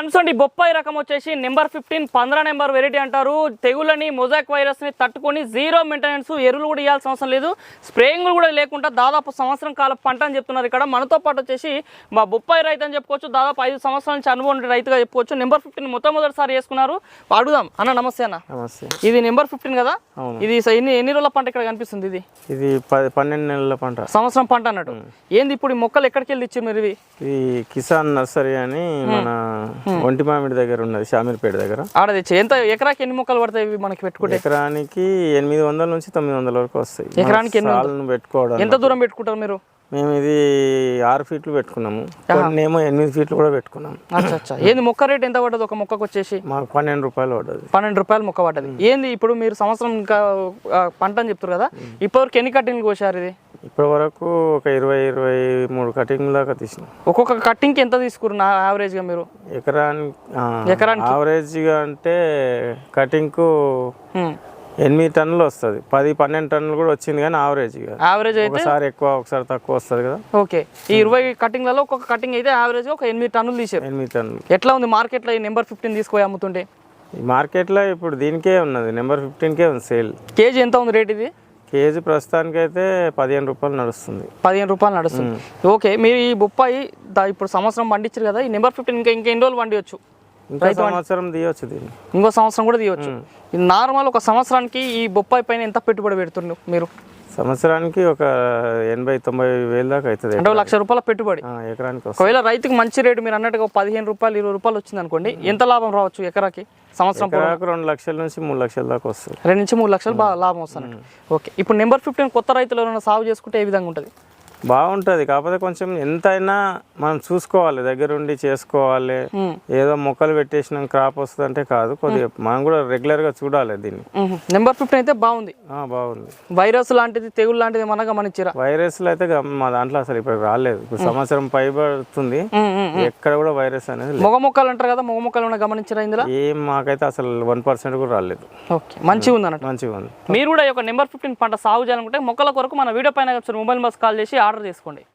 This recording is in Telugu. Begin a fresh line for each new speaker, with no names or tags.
ఫ్రెండ్స్ అండి బొప్పాయి రకం వచ్చేసి నెంబర్ 15 15 నెంబర్ వెరైటీ అంటారు. తెగులని మొజాక్ వైరస్ ని తట్టుకొని జీరో మెయింటెనెన్స్, ఎరువులు కూడా ఇవ్వాల్సిన అవసరం లేదు, స్ప్రేయింగ్ కూడా లేకుండా దాదాపు సంవత్సరం కాల పంట అని చెప్తున్నారు. ఇక్కడ మనతో పాటు వచ్చేసి మా బొప్పాయి రైతు అని చెప్పుకోవచ్చు, దాదాపు 5 సంవత్సరాల నుంచి అనుభవం రైతుగా చెప్పుకోవచ్చు. నెంబర్ 15 మొట్టమొదటిసారి వేసుకున్నారు. అడుగుదాం అన్న. నమస్తే అన్న.
నమస్తే.
ఇది నెంబర్ 15 కదా? ఇది ఎన్ని రోజుల పంట ఇక్కడ కనిపిస్తుంది?
ఇది 12 నెలల పంట,
సంవత్సరం పంట అన్నట్టు. ఏంది ఇప్పుడు ఈ మొక్కలు ఎక్కడికి వెళ్ళి ఇచ్చారు మీరు?
ఇది కిసాన్ నర్సరీ అని మన ఒంటి మామిడి దగ్గర ఉన్నది, షామీర్పేట దగ్గర.
ఆడ తెచ్చి ఎంత ఎకరాకి ఎన్ని మొక్కలు పడతాయి మనకి పెట్టుకుంటే?
ఎకరానికి 800 నుంచి 900 వరకు వస్తాయి.
ఎకరానికి
పెట్టుకోవడం.
ఎంత దూరం పెట్టుకుంటారు మీరు?
మేము ఇది 6 ఫీట్లు పెట్టుకున్నాము, కొన్నేమో 8 ఫీట్లు కూడా పెట్టుకున్నాము.
ఏంది మొక్క రేట్ ఎంత పడ్డది? ఒక మొక్కకు వచ్చేసి
మాకు 12 రూపాయలు పడ్డది.
12 రూపాయలు మొక్క పడ్డది. ఏంది ఇప్పుడు మీరు సంవత్సరం ఇంకా పంట అని చెప్తారు కదా, ఇప్పటివరకు ఎన్ని కట్టింగ్లు కోసారు? ఇది
ఇప్పటి వరకు ఒక 20-23 కటింగ్ దాకా తీసినాం.
ఒక్కొక్క కట్టింగ్కి ఎంత తీసుకున్నారు యావరేజ్గా మీరు?
ఎకరానికి యావరేజ్గా అంటే కటింగ్కు 8 టన్నులు వస్తుంది, 10-12 టన్నులు కూడా వచ్చింది. కానీ యావరేజ్ అయితే ఒకసారి ఎక్కువ ఒకసారి తక్కువ వస్తుంది కదా.
ఓకే, ఈ 20 కటింగ్లలో ఒక్కొక్క కటింగ్ అయితే యావరేజ్ ఒక 8 టన్నులు తీసారు.
8 టన్నులు.
ఎట్లా ఉంది మార్కెట్లో ఈ నెంబర్ 15 తీసుకొని అమ్ముతుంటే?
ఈ మార్కెట్లో ఇప్పుడు దీనికే ఉన్నది, నెంబర్ 15కే ఉంది సేల్.
కేజీ ఎంత ఉంది రేట్? ఇది
కేజీ ప్రస్తుతానికి అయితే 15 రూపాయలు నడుస్తుంది.
15 రూపాయలు నడుస్తుంది. ఓకే, మీరు ఈ బొప్పాయి ఇప్పుడు సంవత్సరం పండించారు కదా, ఈ నెంబర్ 15 ఇంకా ఎన్ని రోజులు పండించవచ్చు?
సంవత్సరం తీయవచ్చు దీన్ని,
ఇంకో సంవత్సరం కూడా తీయవచ్చు. నార్మల్ ఒక సంవత్సరానికి ఈ బొప్పాయి పైన ఎంత పెట్టుబడి పెడుతున్నారు మీరు?
సంవత్సరానికి ఒక 80-90 వేలు దాకా అవుతుంది.
అంటే 1,00,000 రూపాయల పెట్టుబడి
ఎకరానికి.
ఒకవేళ రైతుకు మంచి రేటు మీరు అన్నట్టుగా 15 రూపాయలు 20 రూపాయలు వచ్చింది అనుకోండి, ఎంత లాభం రావచ్చు ఎకరాకి? సంవత్సరం
2 లక్షల నుంచి 3 లక్షల దాకా వస్తుంది.
2 నుంచి 3 లక్షలు బాగా లాభం వస్తుంది. ఓకే, ఇప్పుడు నెంబర్ 15 కొత్త రైతులు ఏమైనా సాగు చేసుకుంటే ఏ విధంగా ఉంటుంది?
బాగుంటుంది, కాకపోతే కొంచెం ఎంతైనా మనం చూసుకోవాలి, దగ్గరుండి చేసుకోవాలి. ఏదో మొక్కలు పెట్టేసిన క్రాప్ వస్తుంది అంటే కాదు, కొద్దిగా మనం కూడా రెగ్యులర్ గా చూడాలి దీన్ని.
నెంబర్ 15 అయితే బాగుంది.
బాగుంది.
వైరస్ లాంటిది, తెగులు లాంటిది ఏమన్నా గమనించారా?
వైరస్లు అయితే మా దాంట్లో అసలు ఇప్పుడు రాలేదు. ఇప్పుడు సంవత్సరం పైబడుతుంది, ఎక్కడ కూడా వైరస్ అనేది.
మొగ మొక్కలు అంటారు కదా, మొగ మొక్కలు ఏమైనా గమనించారా ఇందులో?
ఏం మాకైతే అసలు 1% కూడా రాలేదు.
ఓకే, మంచిగా ఉంది అన్నట్టు.
మంచిగా ఉంది.
మీరు కూడా ఈ నెంబర్ 15 పంట సాగు చేయాలనుకుంటే మొక్కల కొరకు మన వీడియో పైన మొబైల్ బస్ కాల్ చేసి ఆర్డర్ చేసుకోండి.